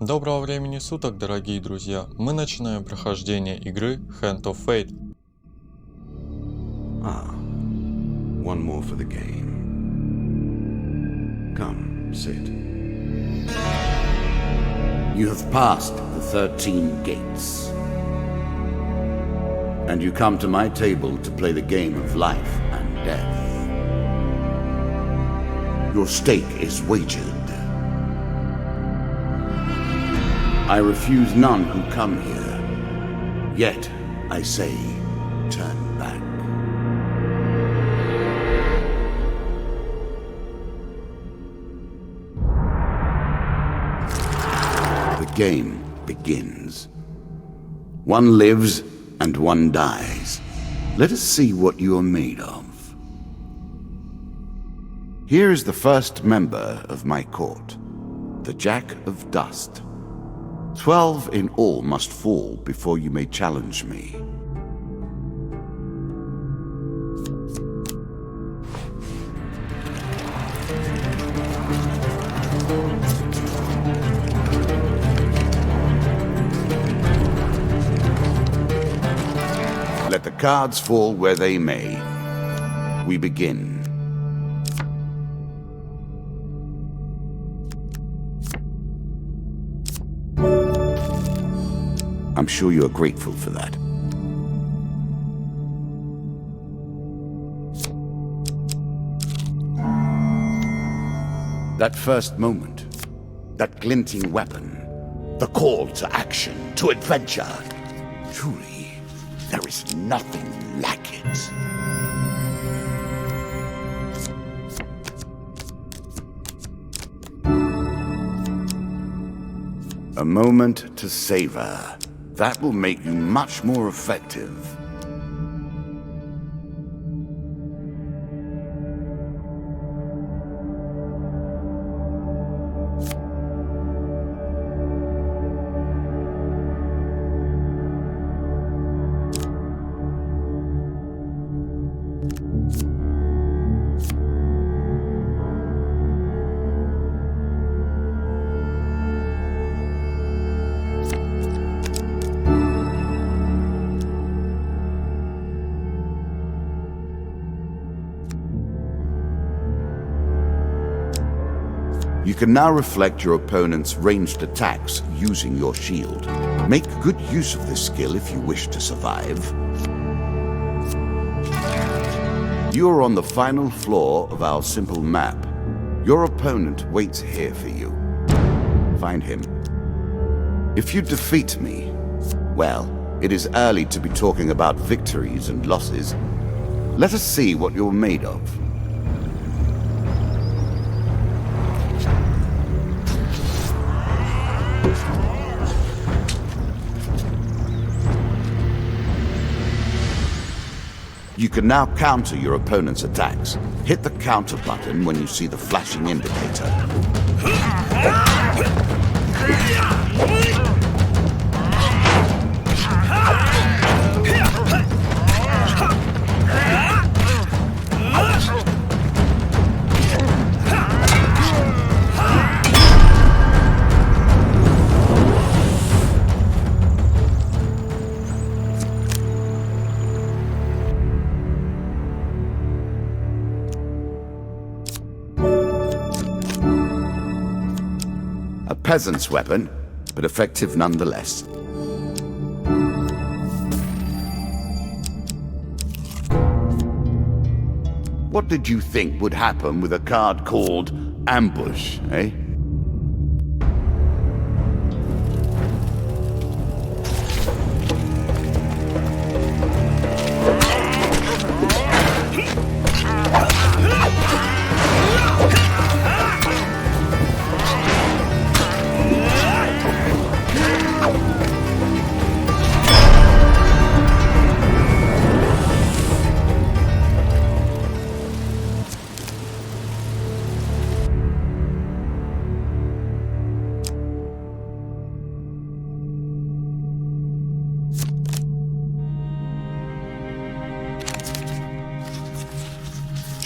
Доброго времени суток, дорогие друзья! Мы начинаем прохождение игры Hand of Fate. One more for the game. Come, sit. You have passed the 13 gates. And you come to my table to play the game of life and death. Your stake is wagered. I refuse none who come here. Yet, I say, turn back. The game begins. One lives and one dies. Let us see what you are made of. Here is the first member of my court, the Jack of Dust. 12 in all must fall before you may challenge me. Let the cards fall where they may. We begin. I'm sure you are grateful for that. That first moment, that glinting weapon, the call to action, to adventure. Truly, there is nothing like it. A moment to savor. That will make you much more effective. You can now reflect your opponent's ranged attacks using your shield. Make good use of this skill if you wish to survive. You are on the final floor of our simple map. Your opponent waits here for you. Find him. If you defeat me, well, it is early to be talking about victories and losses. Let us see what you're made of. You can now counter your opponent's attacks. Hit the counter button when you see the flashing indicator. A peasant's weapon, but effective nonetheless. What did you think would happen with a card called Ambush, eh?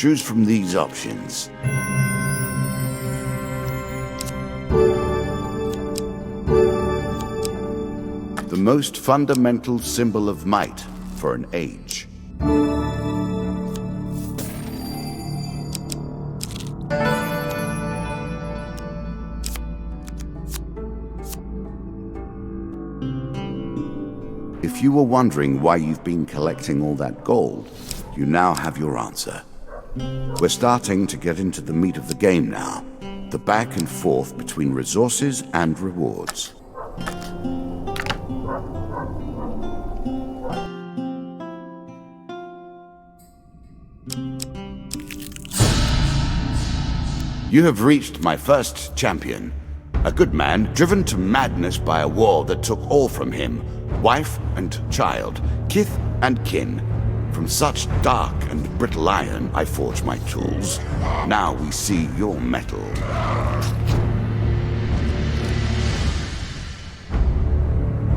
Choose from these options. most fundamental symbol of might for an age. If you were wondering why you've been collecting all that gold, you now have your answer. We're starting to get into the meat of the game now, the back and forth between resources and rewards. You have reached my first champion. A good man driven to madness by a war that took all from him. Wife and child, kith and kin. From such dark and brittle iron I forge my tools. Now we see your metal.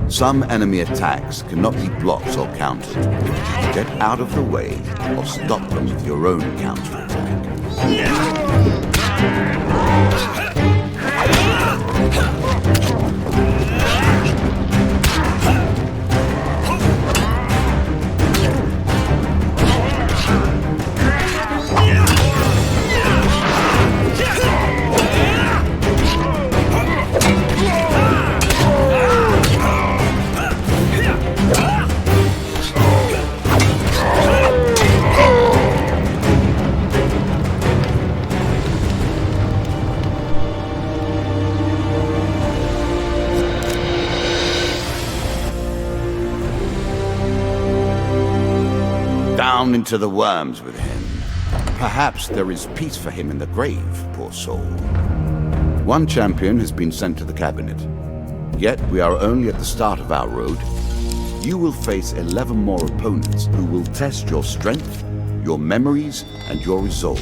Some enemy attacks cannot be blocked or countered. Get out of the way or stop them with your own counterattack. Down into the worms with him. Perhaps there is peace for him in the grave, poor soul. One champion has been sent to the cabinet. Yet we are only at the start of our road. You will face 11 more opponents who will test your strength, your memories, and your resolve.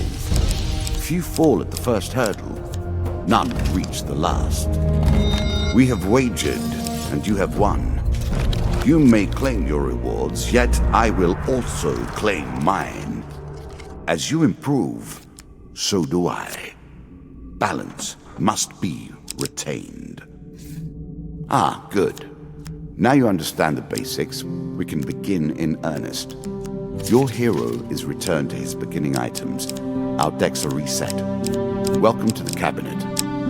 Few fall at the first hurdle. None reach the last. We have wagered, and you have won. You may claim your rewards, yet I will also claim mine. As you improve, so do I. Balance must be retained. Ah, good. Now you understand the basics, we can begin in earnest. Your hero is returned to his beginning items. Our decks are reset. Welcome to the cabinet,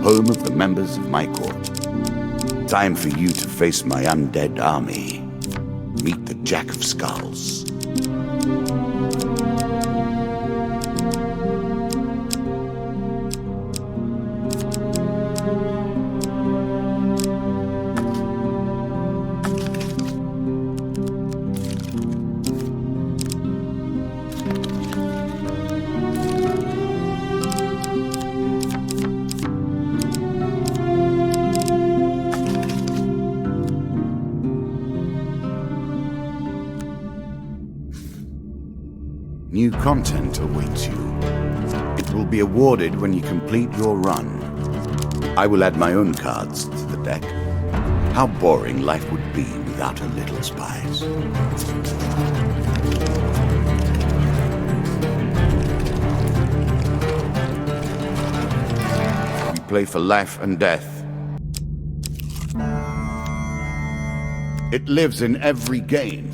home of the members of my court. Time for you to face my undead army. Meet the Jack of Skulls. New content awaits you. It will be awarded when you complete your run. I will add my own cards to the deck. How boring life would be without a little spice. We play for life and death. It lives in every game.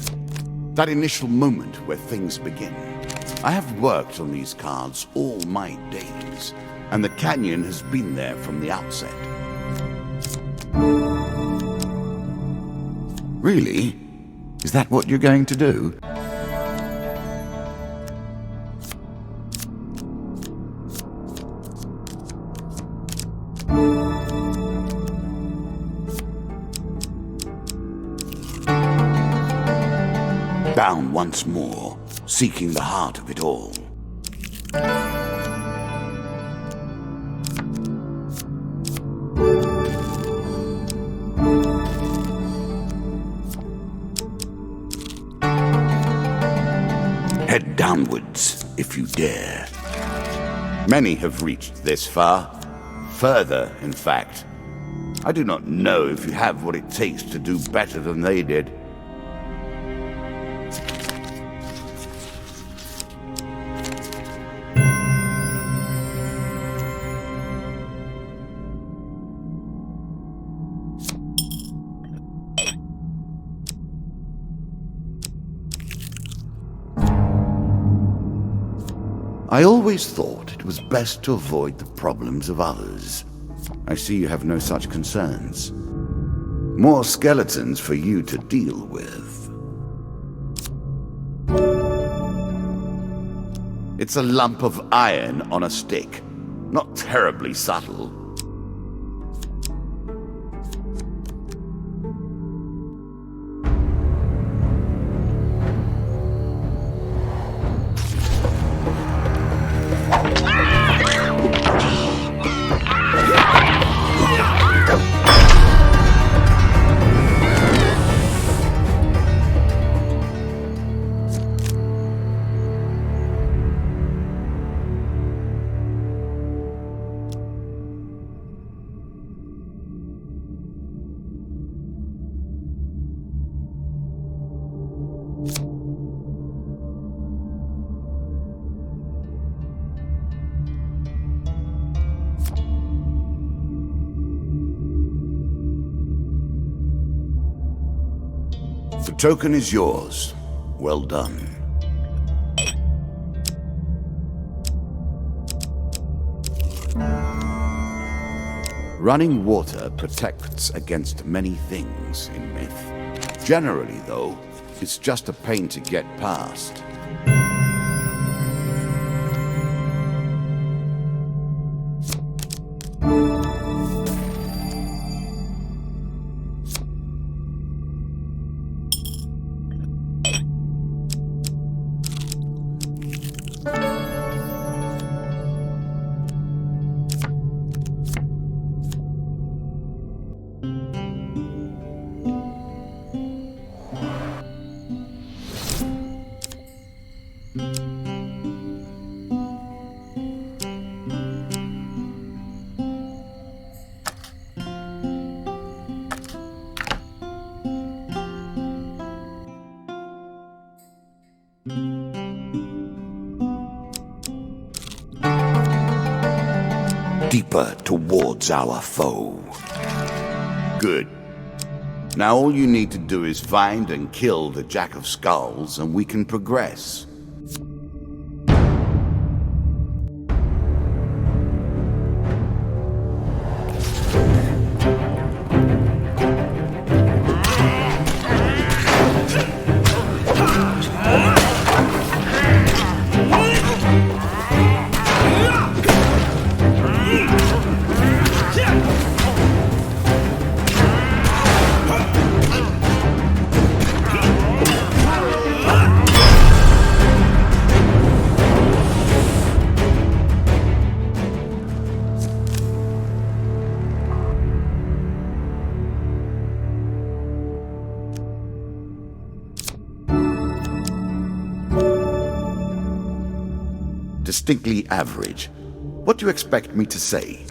That initial moment where things begin. I have worked on these cards all my days, and the canyon has been there from the outset. Really? Is that what you're going to do? Bound once more, seeking the heart of it all. Head downwards, if you dare. Many have reached this far. Further, in fact. I do not know if you have what it takes to do better than they did. I always thought it was best to avoid the problems of others. I see you have no such concerns. More skeletons for you to deal with. It's a lump of iron on a stick. Not terribly subtle. The token is yours. Well done. Running water protects against many things in myth. Generally, though, it's just a pain to get past. Deeper towards our foe. Good. Now all you need to do is find and kill the Jack of Skulls, and we can progress. Distinctly average. What do you expect me to say?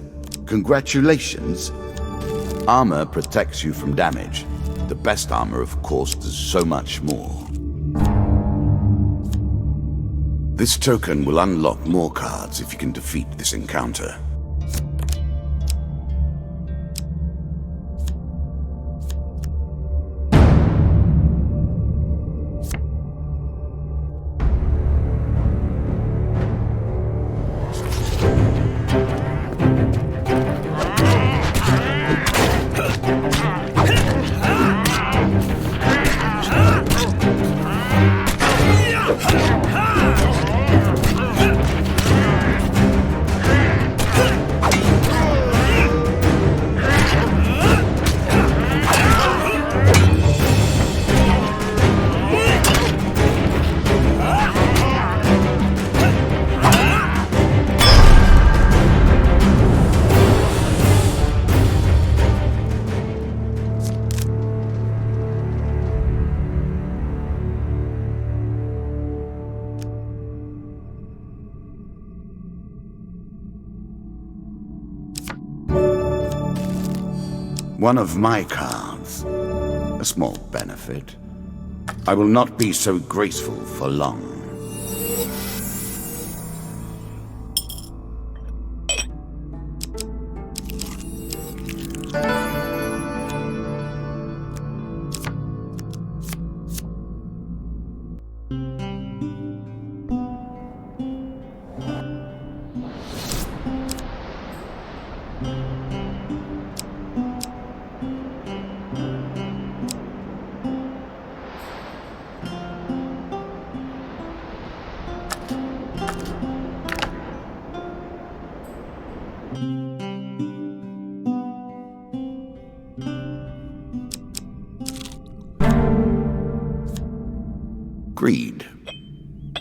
Congratulations? Armor protects you from damage. The best armor, of course, does so much more. This token will unlock more cards if you can defeat this encounter. One of my cards. A small benefit. I will not be so graceful for long.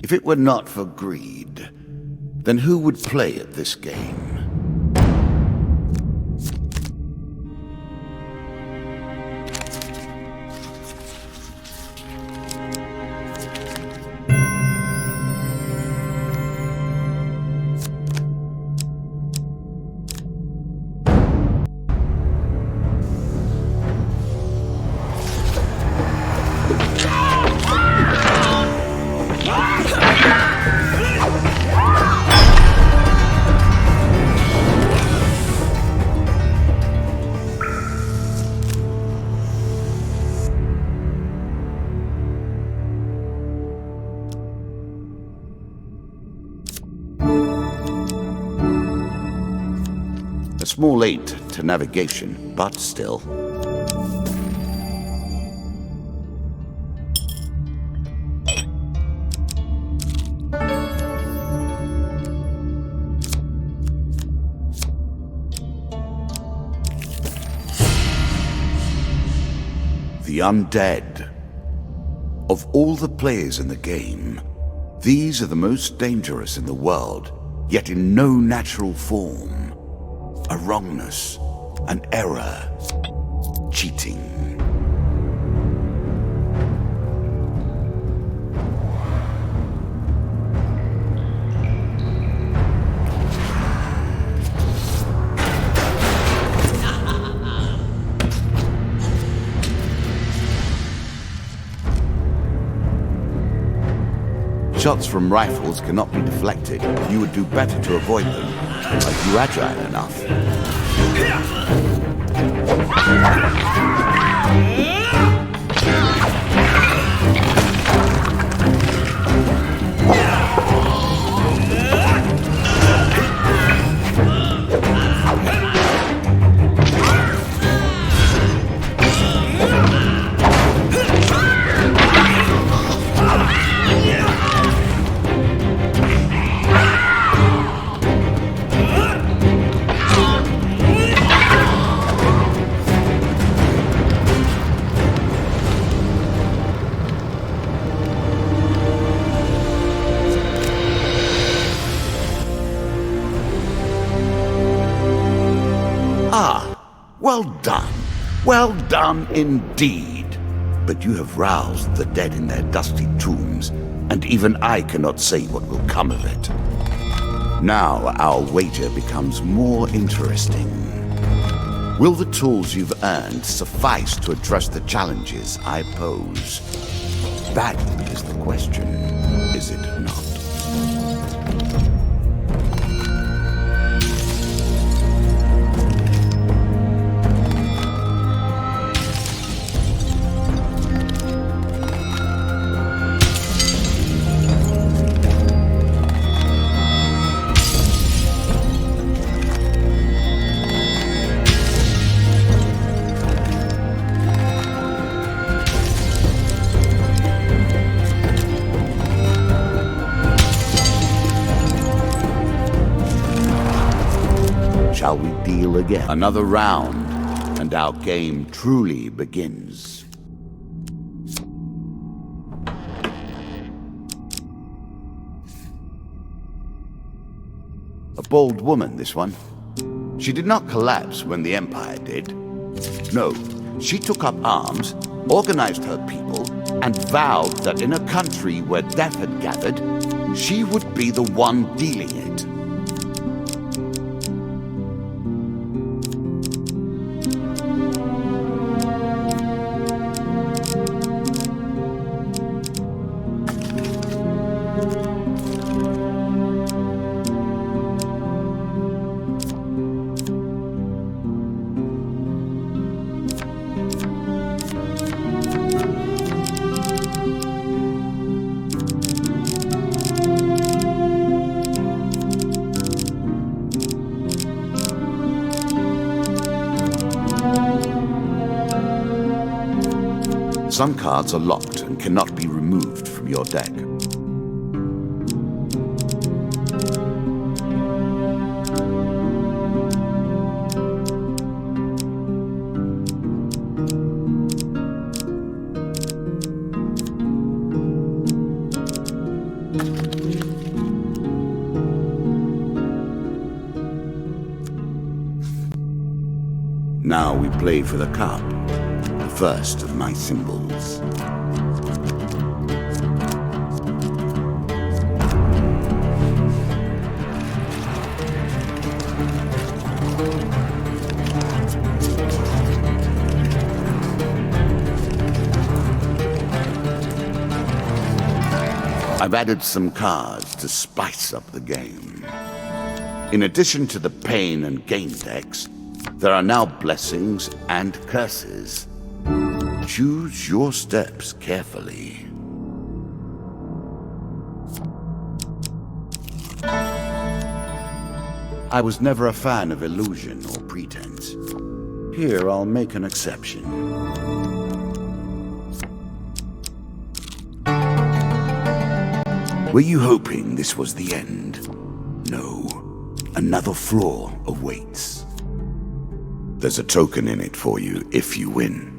If it were not for greed, then who would play at this game? A small aid to navigation, but still. The undead. Of all the players in the game, these are the most dangerous in the world, yet in no natural form. A wrongness, an error, cheating. Shots from rifles cannot be deflected. You would do better to avoid them. Are you agile enough? Well done. Well done indeed. But you have roused the dead in their dusty tombs, and even I cannot say what will come of it. Now our wager becomes more interesting. Will the tools you've earned suffice to address the challenges I pose? That is the question, is it not? Shall we deal again? Another round, and our game truly begins. A bold woman, this one. She did not collapse when the Empire did. No, she took up arms, organized her people, and vowed that in a country where death had gathered, she would be the one dealing it. Some cards are locked and cannot be removed from your deck. Now we play for the cup, the first of my symbols. I've added some cards to spice up the game. In addition to the pain and gain decks, there are now blessings and curses. Choose your steps carefully. I was never a fan of illusion or pretense. Here I'll make an exception. Were you hoping this was the end? No. Another floor awaits. There's a token in it for you if you win.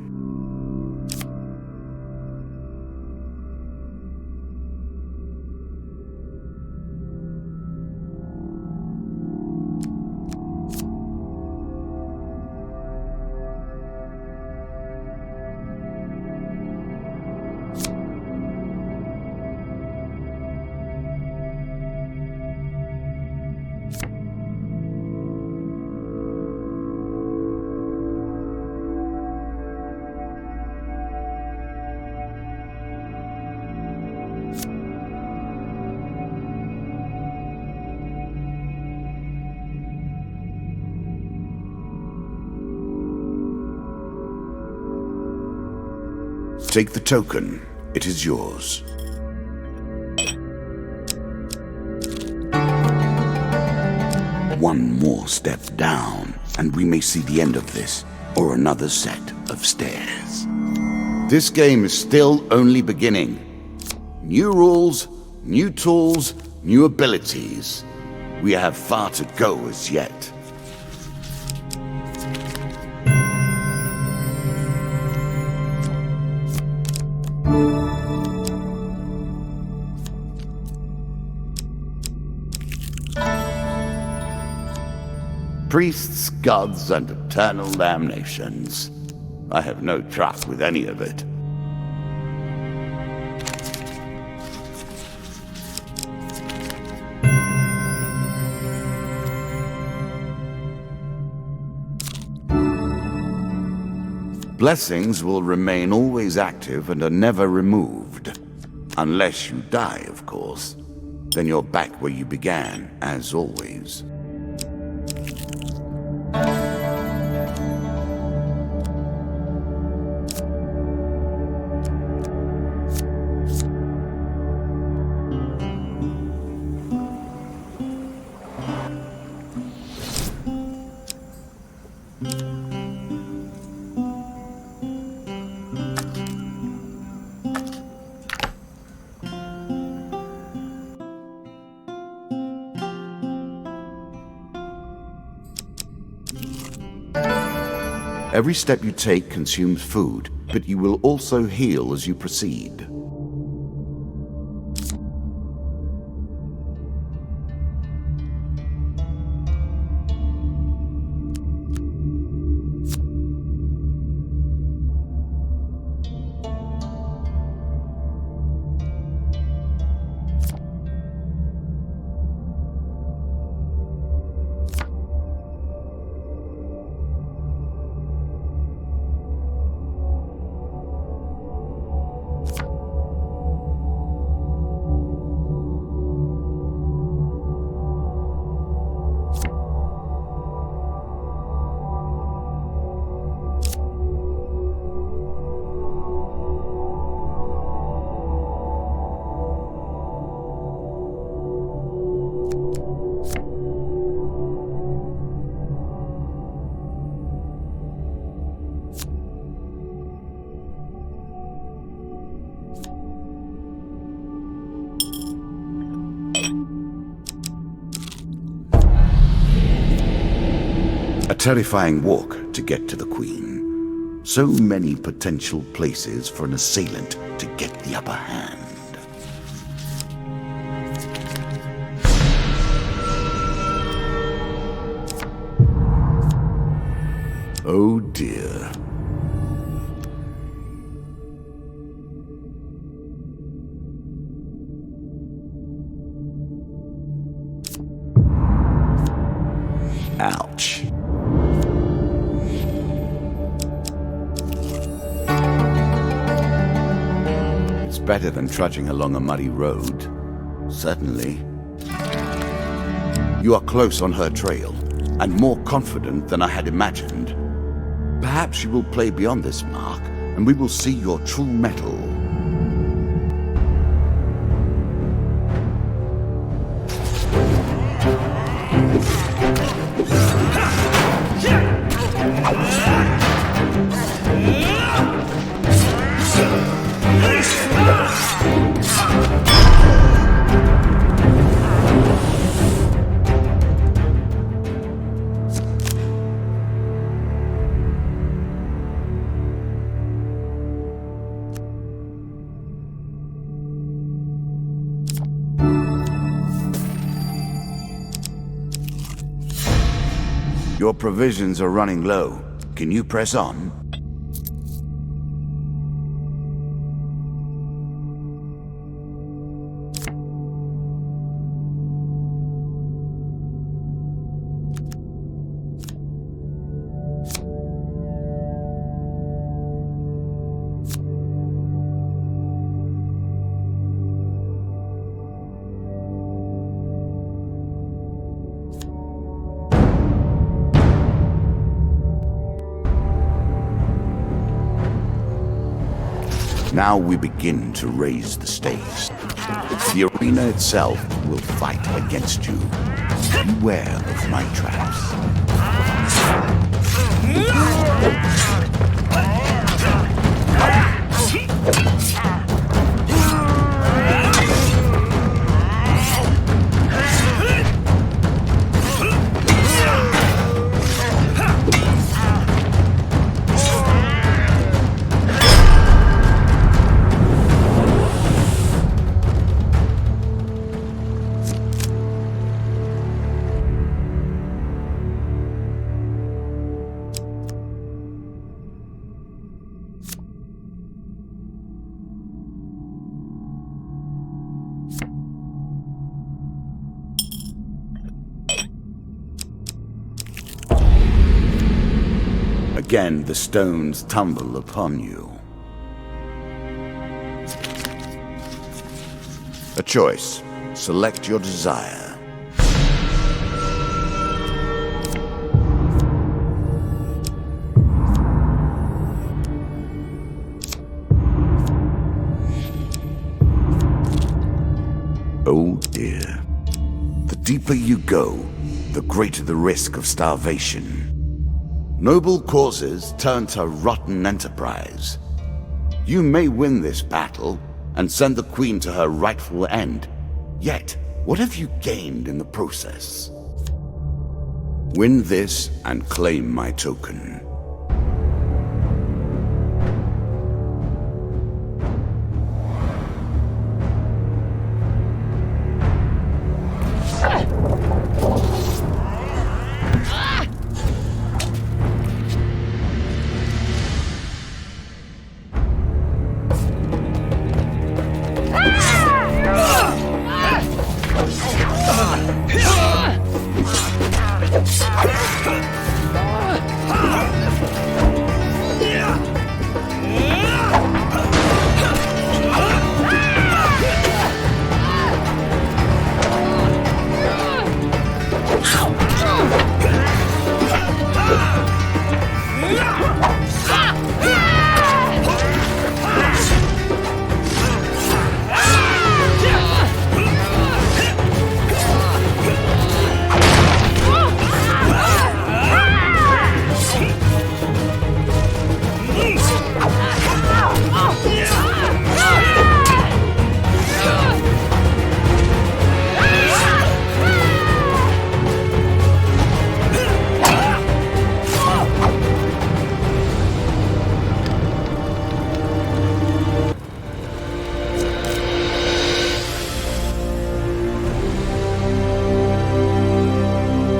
Take the token. It is yours. One more step down, and we may see the end of this, or another set of stairs. This game is still only beginning. New rules, new tools, new abilities. We have far to go as yet. Priests, gods, and eternal damnations. I have no truck with any of it. Blessings will remain always active and are never removed. Unless you die, of course. Then you're back where you began, as always. Every step you take consumes food, but you will also heal as you proceed. A terrifying walk to get to the Queen. So many potential places for an assailant to get the upper hand. Oh dear. Ouch. It's better than trudging along a muddy road. Certainly. You are close on her trail, and more confident than I had imagined. Perhaps you will play beyond this mark, and we will see your true mettle. Your provisions are running low. Can you press on? Now we begin to raise the stakes. The arena itself will fight against you. Beware of my traps. Again, the stones tumble upon you. A choice. Select your desire. Oh dear. The deeper you go, the greater the risk of starvation. Noble causes turn to rotten enterprise. You may win this battle and send the Queen to her rightful end. Yet, what have you gained in the process? Win this and claim my token.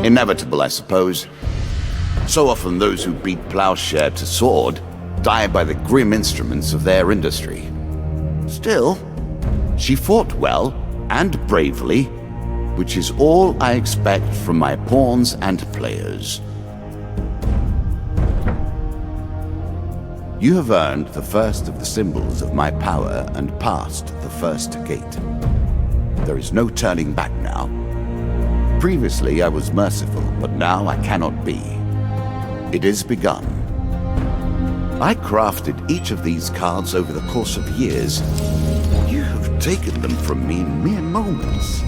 Inevitable, I suppose. So often those who beat plowshare to sword die by the grim instruments of their industry. Still, she fought well and bravely, which is all I expect from my pawns and players. You have earned the first of the symbols of my power and passed the first gate. There is no turning back now. Previously I was merciful, but now I cannot be. It is begun. I crafted each of these cards over the course of years. You have taken them from me in mere moments.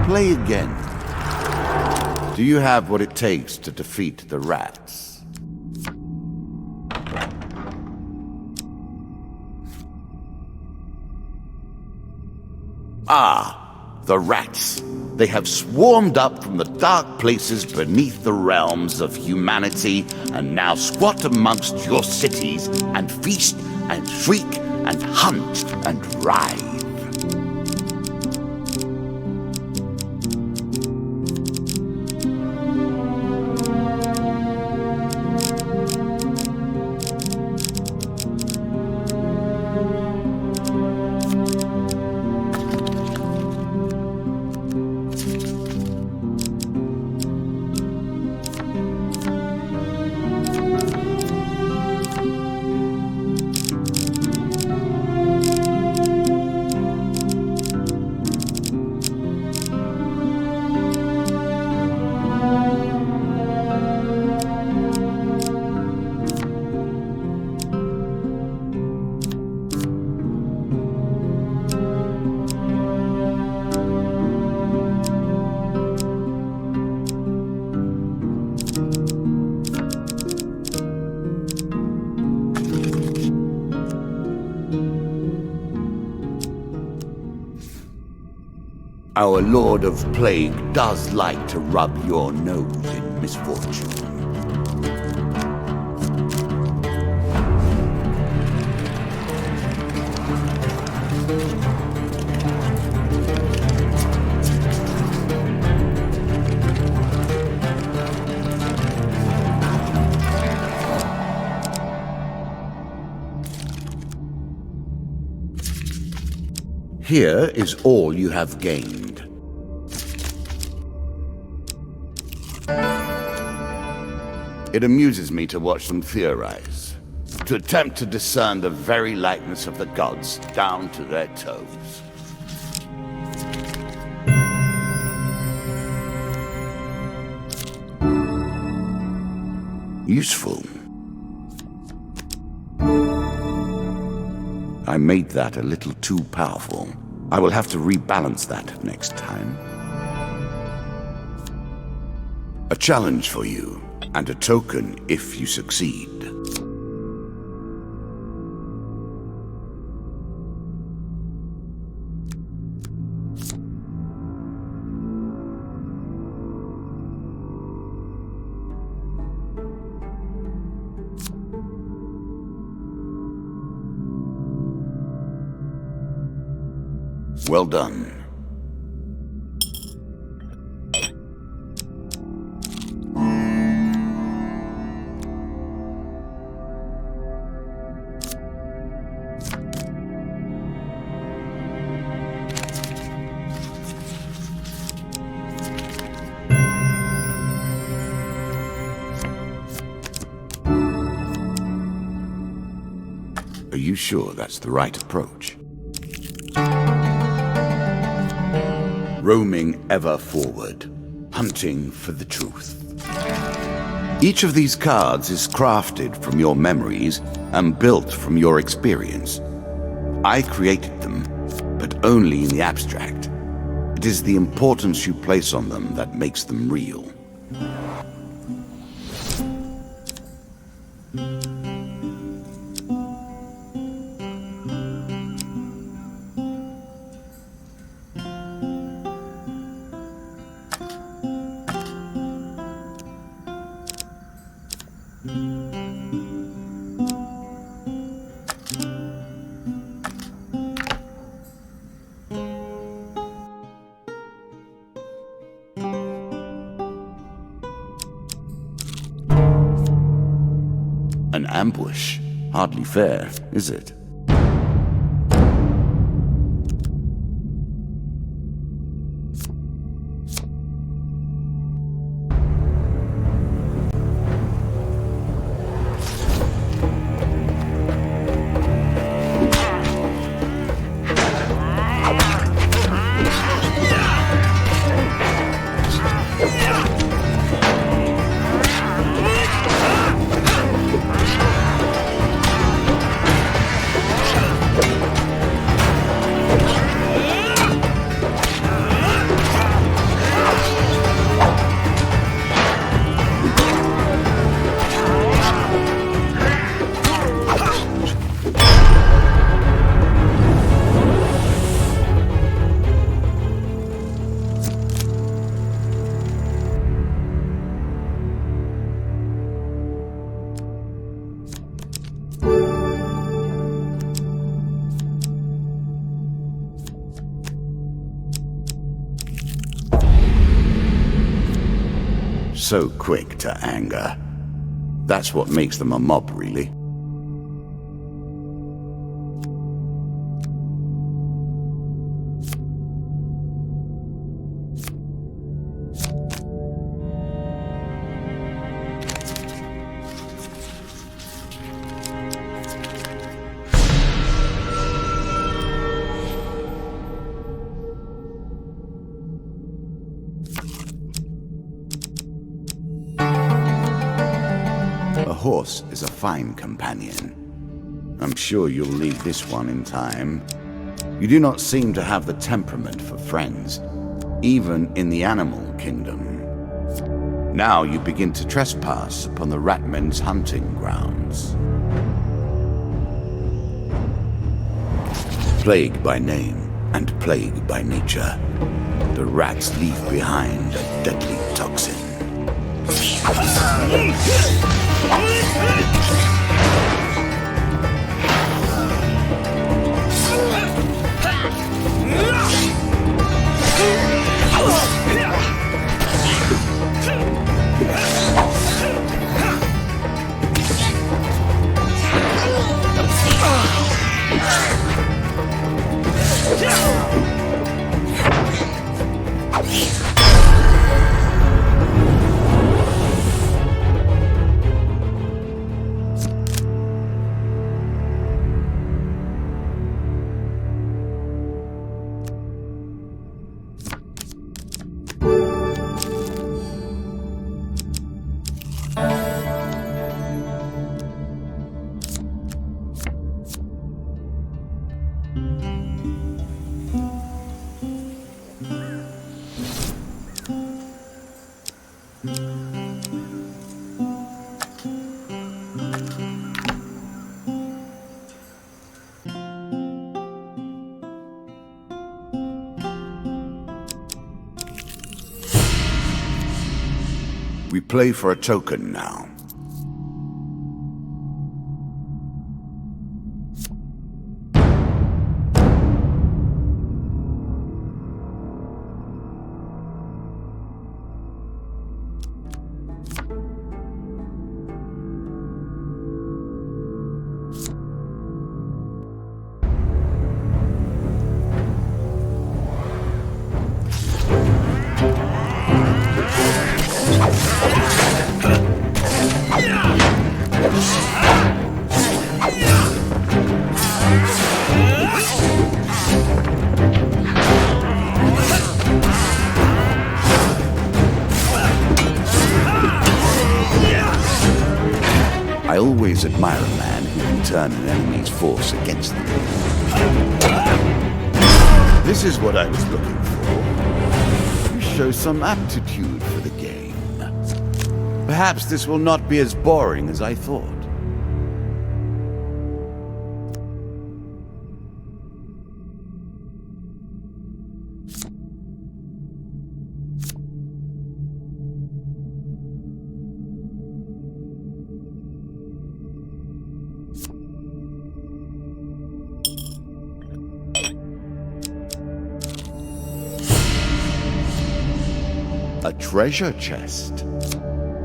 Play again. Do you have what it takes to defeat the rats? Ah, the rats. They have swarmed up from the dark places beneath the realms of humanity and now squat amongst your cities and feast and shriek and hunt and writhe. Our Lord of Plague does like to rub your nose in misfortune. Here is all you have gained. It amuses me to watch them theorize, to attempt to discern the very likeness of the gods down to their toes. Useful. I made that a little too powerful. I will have to rebalance that next time. A challenge for you, and a token if you succeed. Well done. Are you sure that's the right approach? Roaming ever forward, hunting for the truth. Each of these cards is crafted from your memories and built from your experience. I created them, but only in the abstract. It is the importance you place on them that makes them real. ambush. Hardly fair, is it? So quick to anger. That's what makes them a mob, really. A horse is a fine companion. I'm sure you'll leave this one in time. You do not seem to have the temperament for friends, even in the animal kingdom. Now you begin to trespass upon the ratmen's hunting grounds. Plague by name and plague by nature, the rats leave behind a deadly toxin. We play for a token now. I always admire a man who can turn an enemy's force against them. This is what I was looking for. You show some aptitude for the game. Perhaps this will not be as boring as I thought. A treasure chest?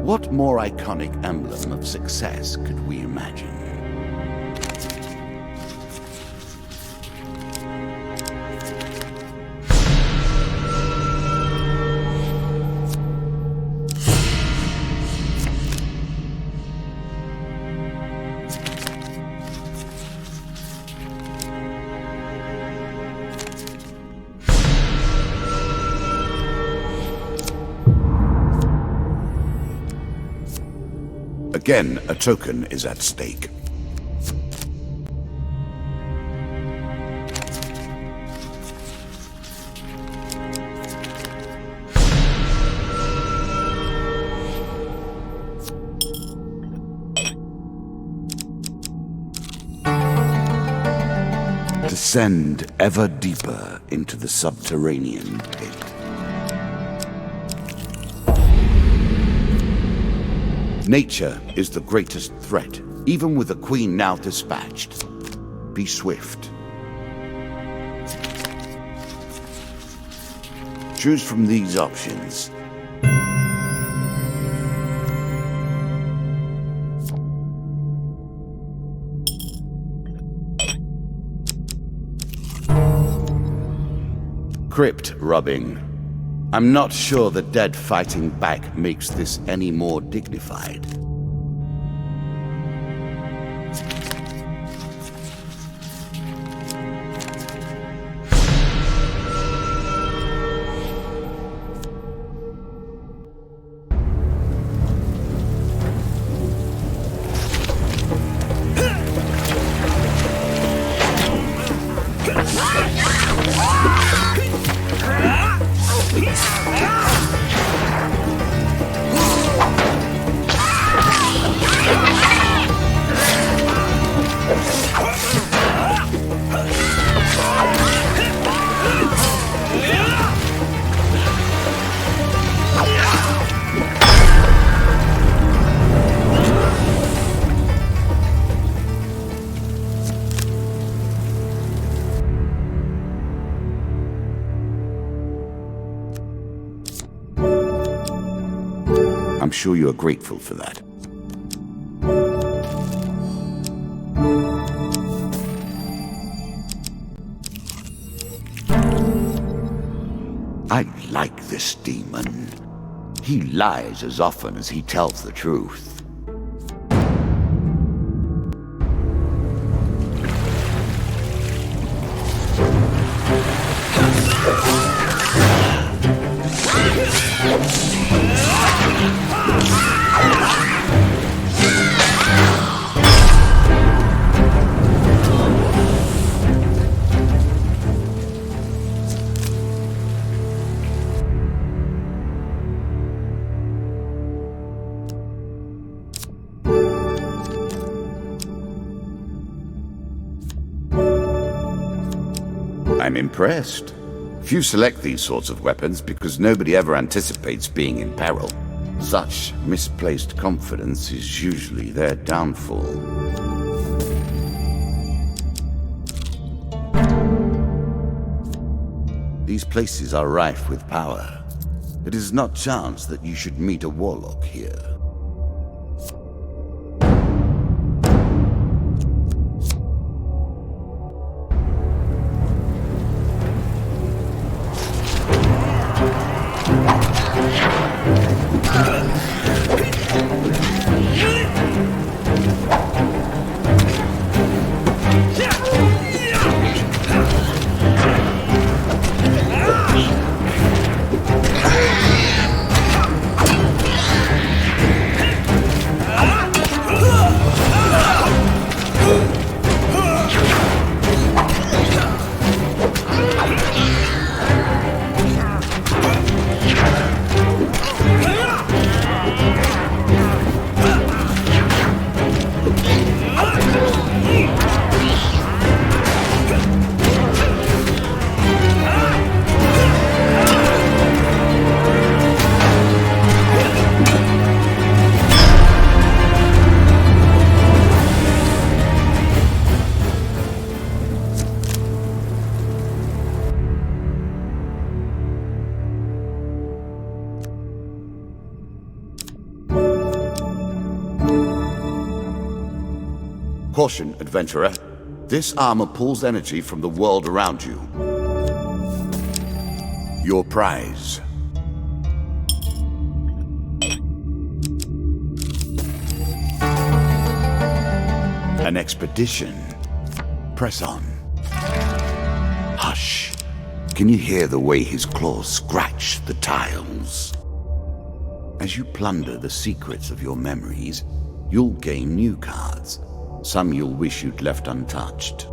What more iconic emblem of success could we imagine? Again, a token is at stake. Descend ever deeper into the subterranean pit. Nature is the greatest threat, even with the queen now dispatched. Be swift. Choose from these options. Crypt rubbing. I'm not sure the dead fighting back makes this any more dignified. I'm sure you are grateful for that. I like this demon. He lies as often as he tells the truth. I'm impressed. Few select these sorts of weapons because nobody ever anticipates being in peril. Such misplaced confidence is usually their downfall. These places are rife with power. It is not chance that you should meet a warlock here. Caution, adventurer. This armor pulls energy from the world around you. Your prize. An expedition. Press on. Hush. Can you hear the way his claws scratch the tiles? As you plunder the secrets of your memories, you'll gain new cards. Some you'll wish you'd left untouched.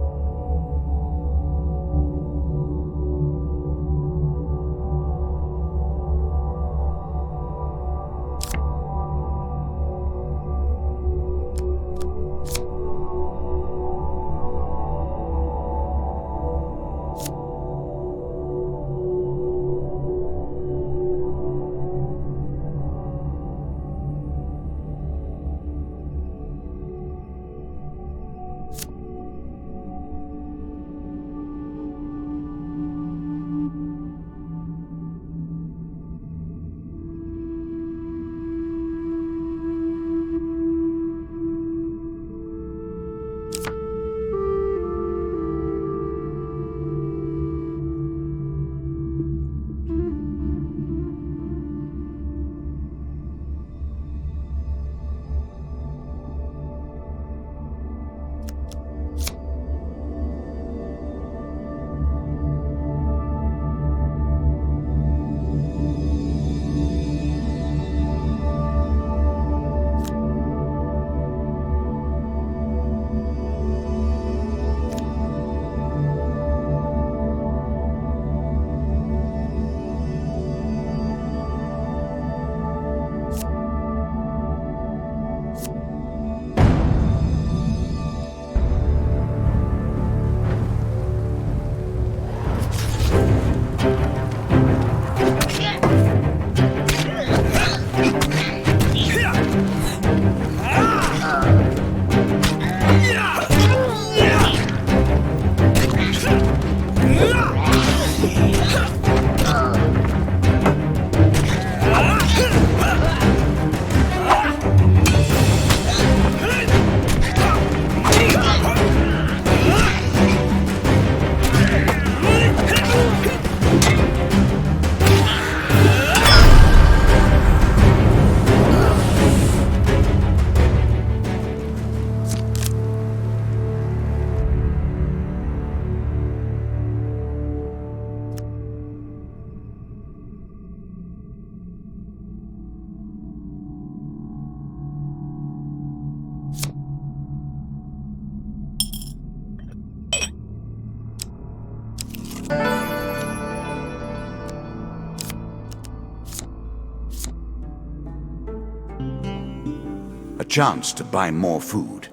A chance to buy more food.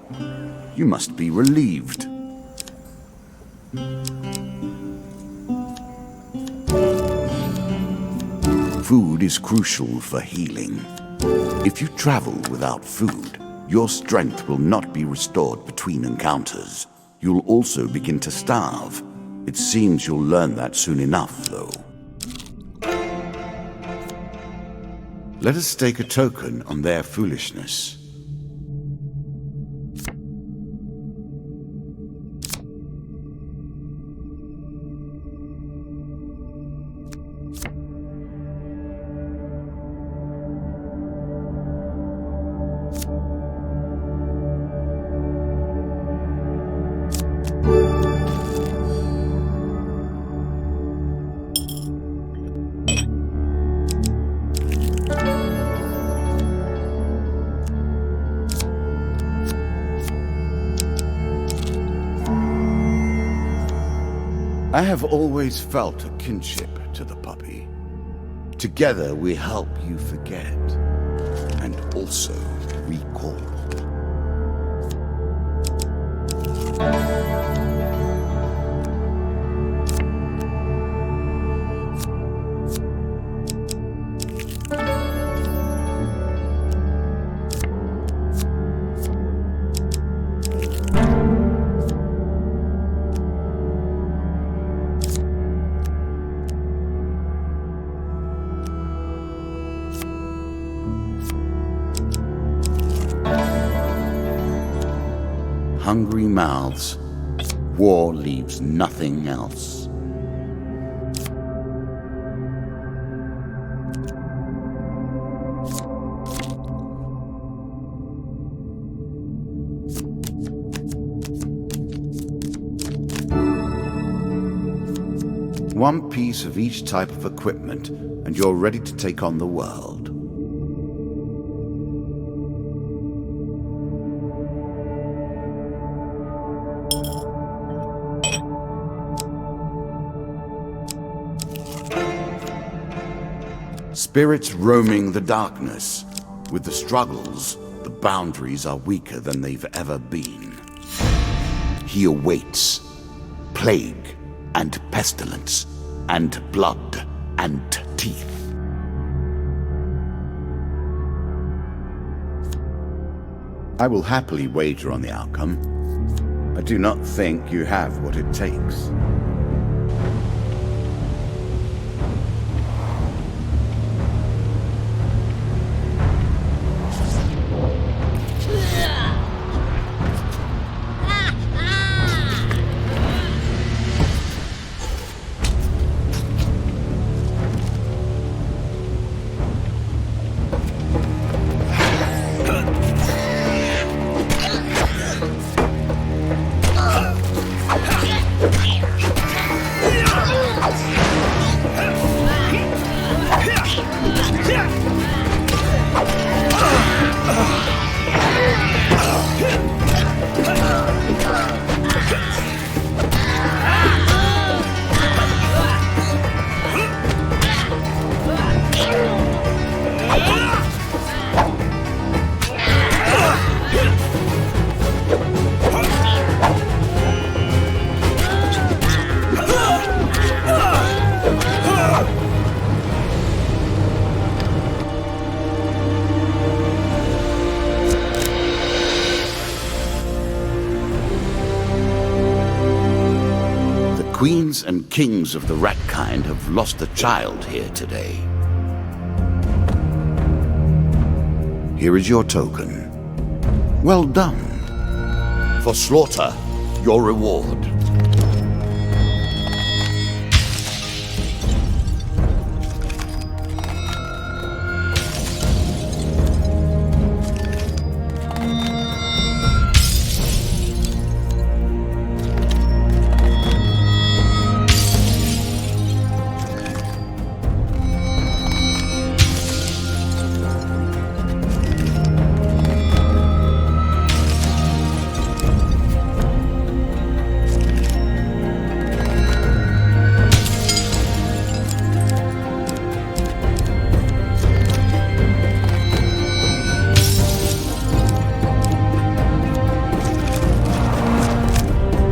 You must be relieved. Food is crucial for healing. If you travel without food, your strength will not be restored between encounters. You'll also begin to starve. It seems you'll learn that soon enough, though. Let us stake a token on their foolishness. I have always felt a kinship to the puppy. Together we help you forget and also recall. hungry mouths, war leaves nothing else. One piece of each type of equipment, and you're ready to take on the world. Spirits roaming the darkness. With the struggles, the boundaries are weaker than they've ever been. He awaits. Plague and pestilence and blood and teeth. I will happily wager on the outcome. I do not think you have what it takes. Queens and kings of the rat kind have lost a child here today. Here is your token. Well done. For slaughter, your reward.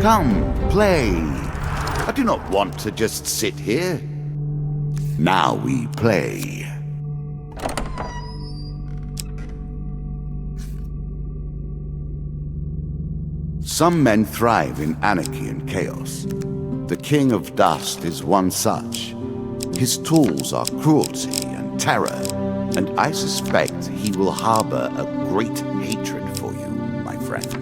Come, play. I do not want to just sit here. Now we play. Some men thrive in anarchy and chaos. The King of Dust is one such. His tools are cruelty and terror, and I suspect he will harbor a great hatred for you, my friend.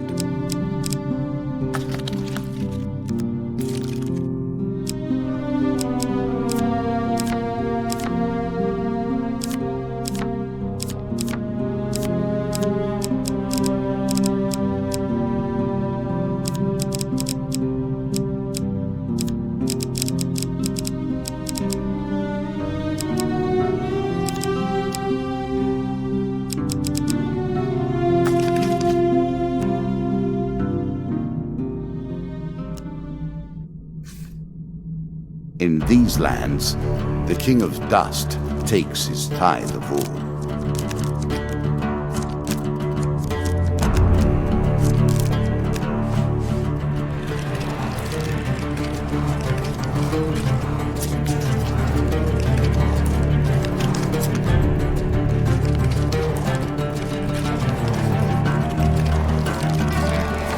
In these lands, the King of Dust takes his tithe of all.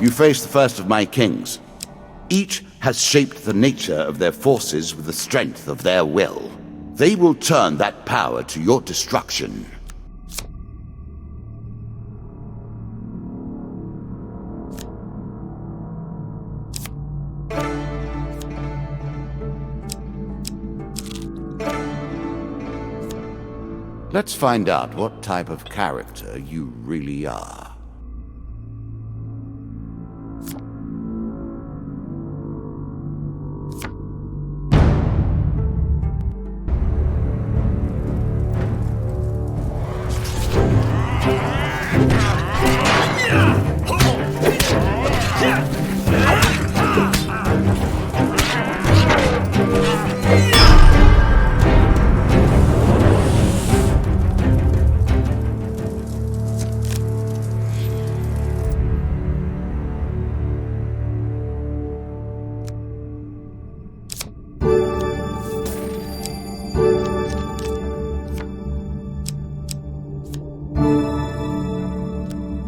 You face the first of my kings. Each has shaped the nature of their forces with the strength of their will. They will turn that power to your destruction. Let's find out what type of character you really are.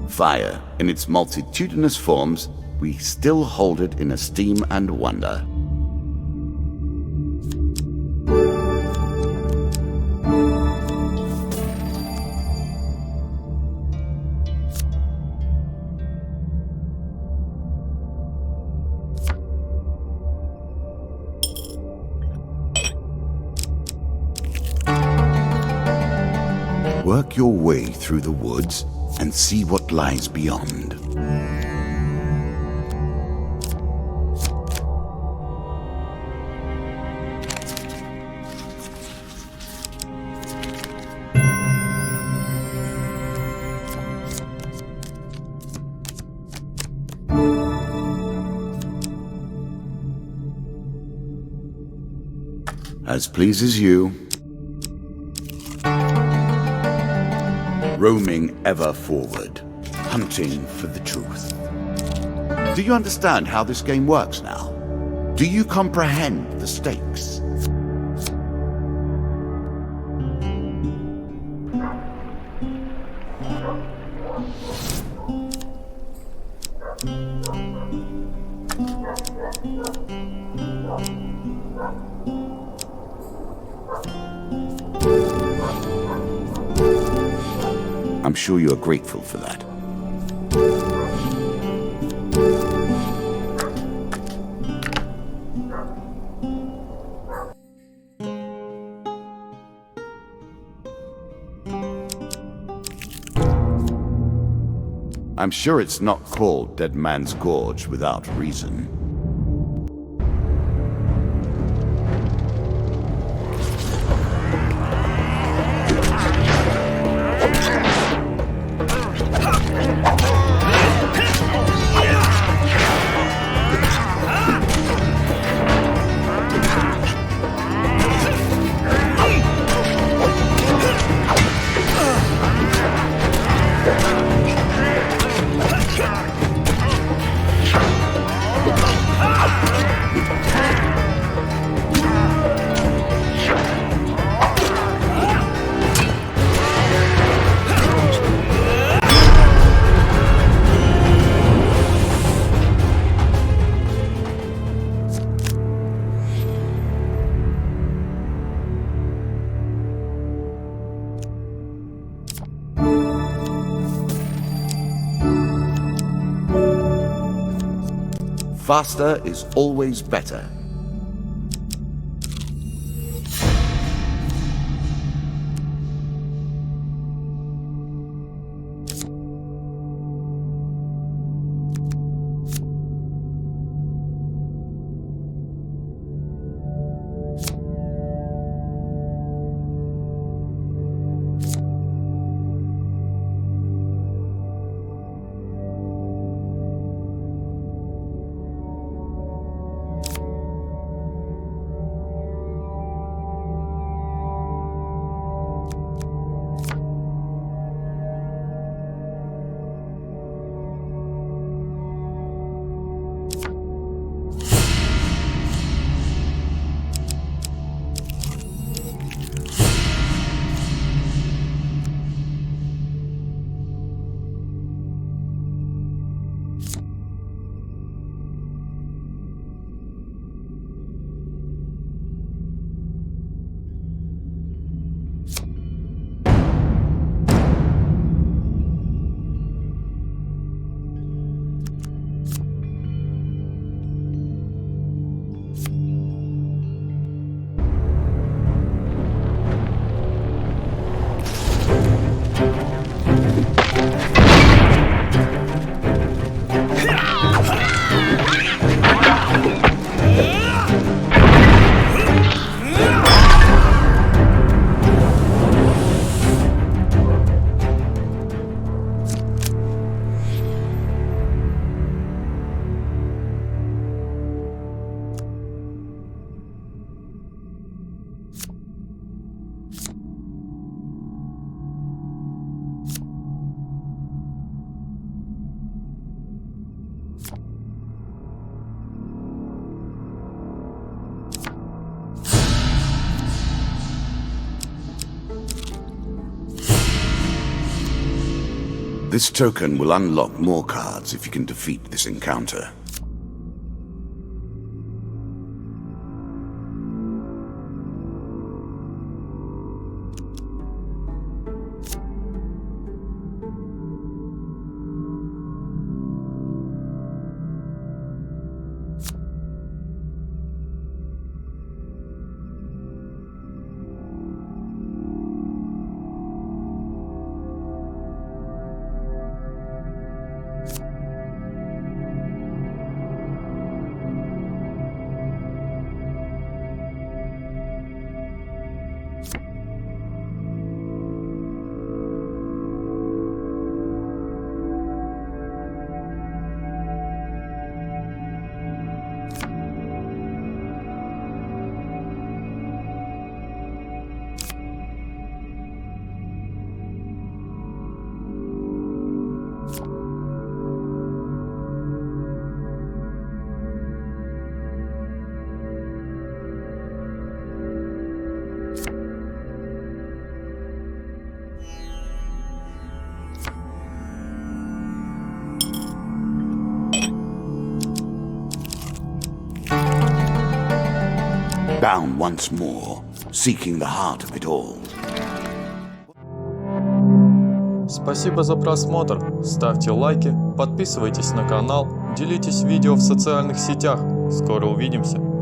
Fire, in its multitudinous forms, we still hold it in esteem and wonder. Work your way through the woods and see what lies beyond. As pleases you. Roaming ever forward, hunting for the truth. Do you understand how this game works now? Do you comprehend the stakes? I'm sure you are grateful for that. I'm sure it's not called Dead Man's Gorge without reason. Faster is always better. This token will unlock more cards if you can defeat this encounter. Bound once more, seeking the heart of it all. Спасибо за просмотр, ставьте лайки, подписывайтесь на канал, делитесь видео в социальных сетях. Скоро увидимся.